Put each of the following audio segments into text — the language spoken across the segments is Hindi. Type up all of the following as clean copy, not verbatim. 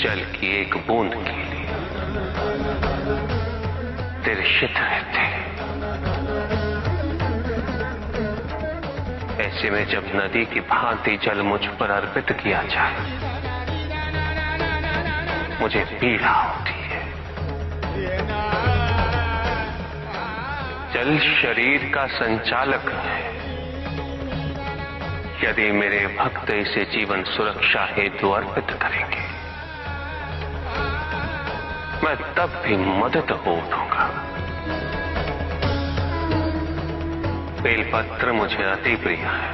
जल की एक बूंद के लिए तिरछित रहते हैं। ऐसे में जब नदी की भांति जल मुझ पर अर्पित किया जाए, मुझे पीड़ा होती है। जल शरीर का संचालक है। यदि मेरे भक्त इसे जीवन सुरक्षा हेतु अर्पित करेंगे, मैं तब भी मदद हो उठूंगा। बेलपत्र मुझे अति प्रिय है।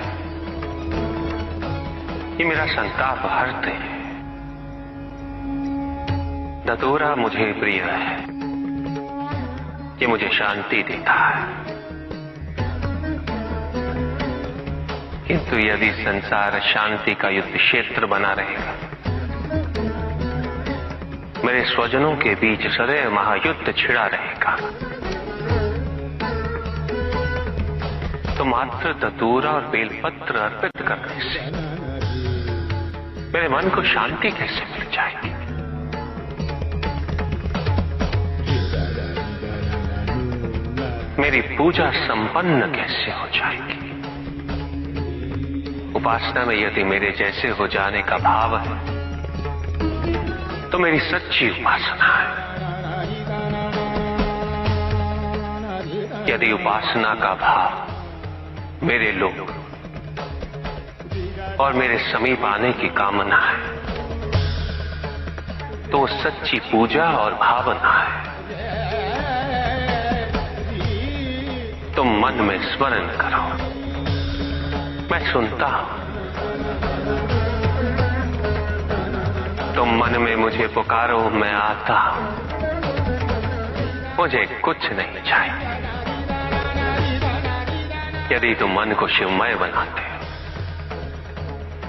ये मेरा संताप हरते हैं। धतूरा मुझे प्रिय है। ये मुझे शांति देता है। किंतु यदि संसार शांति का युद्ध क्षेत्र बना रहेगा, मेरे स्वजनों के बीच सदैव महायुद्ध छिड़ा रहेगा, तो मात्र धतूरा और बेलपत्र अर्पित करने से मेरे मन को शांति कैसे मिल जाएगी? मेरी पूजा संपन्न कैसे हो जाएगी? उपासना में यदि मेरे जैसे हो जाने का भाव है, तो मेरी सच्ची उपासना है। यदि उपासना का भाव मेरे लोग और मेरे समीप आने की कामना है, तो सच्ची पूजा और भावना है। तुम मन में स्मरण करो, मैं सुनता हूं। तुम मन में मुझे पुकारो, मैं आता हूं। मुझे कुछ नहीं चाहिए। यदि तुम मन को शिवमय बनाते हो,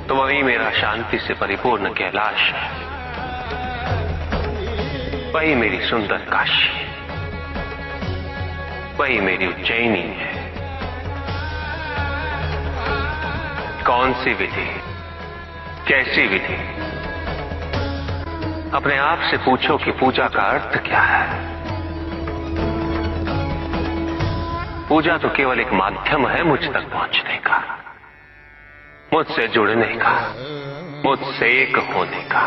तो वही मेरा शांति से परिपूर्ण कैलाश है। वही मेरी सुंदर काशी है। वही मेरी उज्जैनी है। कौन सी विधि, कैसी विधि? अपने आप से पूछो कि पूजा का अर्थ क्या है। पूजा तो केवल एक माध्यम है मुझ तक पहुंचने का, मुझसे जुड़ने का, मुझसे एक होने का।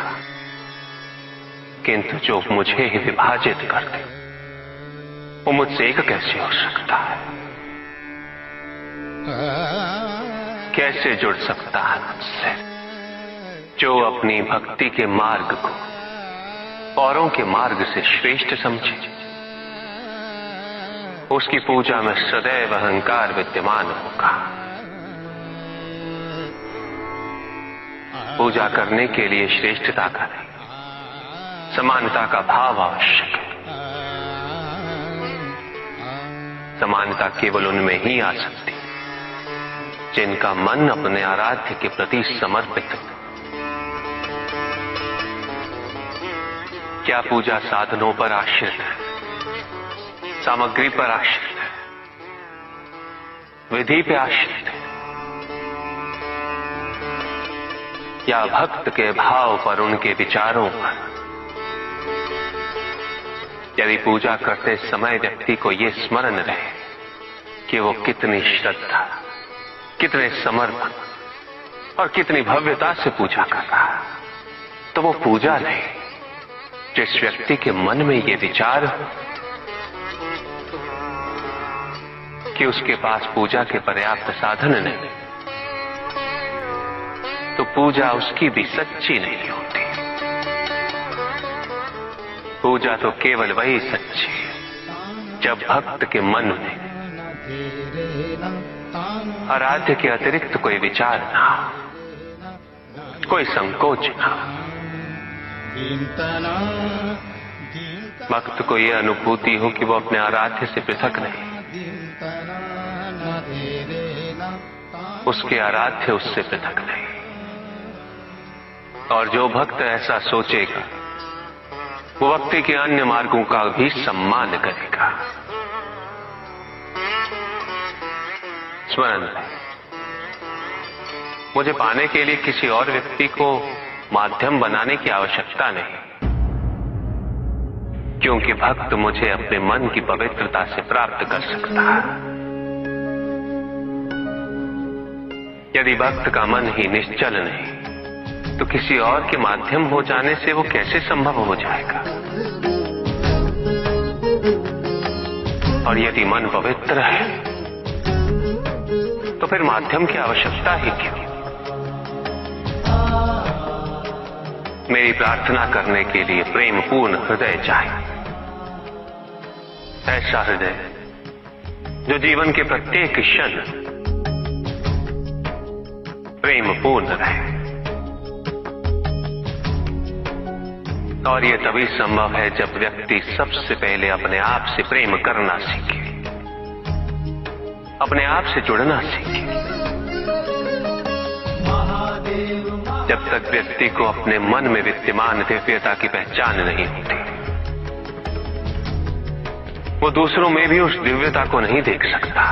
किंतु जो मुझे ही विभाजित कर दे, वो मुझसे एक कैसे हो सकता है? कैसे जुड़ सकता है मुझसे? जो अपनी भक्ति के मार्ग को औरों के मार्ग से श्रेष्ठ समझे, उसकी पूजा में सदैव अहंकार विद्यमान होगा। पूजा करने के लिए श्रेष्ठता का नहीं, समानता का भाव आवश्यक है। समानता केवल उनमें ही आ सकती है जिनका मन अपने आराध्य के प्रति समर्पित हो। क्या पूजा साधनों पर आश्रित है, सामग्री पर आश्रित है, विधि पे आश्रित है, या भक्त के भाव पर, उनके विचारों पर? यदि पूजा करते समय व्यक्ति को यह स्मरण रहे कि वो कितनी श्रद्धा, कितने समर्पण और कितनी भव्यता से पूजा कर रहा है, तो वो पूजा नहीं। जिस व्यक्ति के मन में ये विचार हो कि उसके पास पूजा के पर्याप्त साधन नहीं, तो पूजा उसकी भी सच्ची नहीं होती। पूजा तो केवल वही सच्ची है जब भक्त के मन में आराध्य के अतिरिक्त कोई विचार ना हो, कोई संकोच ना हो। भक्त को यह अनुभूति हो कि वो अपने आराध्य से पृथक नहीं, उसके आराध्य उससे पृथक नहीं। और जो भक्त ऐसा सोचेगा, वो भक्ति के अन्य मार्गों का भी सम्मान करेगा। स्मरण रहे, मुझे पाने के लिए किसी और व्यक्ति को माध्यम बनाने की आवश्यकता नहीं, क्योंकि भक्त मुझे अपने मन की पवित्रता से प्राप्त कर सकता है। यदि भक्त का मन ही निश्चल नहीं, तो किसी और के माध्यम हो जाने से वो कैसे संभव हो जाएगा? और यदि मन पवित्र है, तो फिर माध्यम की आवश्यकता ही क्यों? मेरी प्रार्थना करने के लिए प्रेम पूर्ण हृदय चाहिए, ऐसा हृदय जो जीवन के प्रत्येक क्षण प्रेम पूर्ण रहे। और यह तभी संभव है जब व्यक्ति सबसे पहले अपने आप से प्रेम करना सीखे, अपने आप से जुड़ना सीखे। जब तक व्यक्ति को अपने मन में विद्यमान दिव्यता की पहचान नहीं होती, वो दूसरों में भी उस दिव्यता को नहीं देख सकता।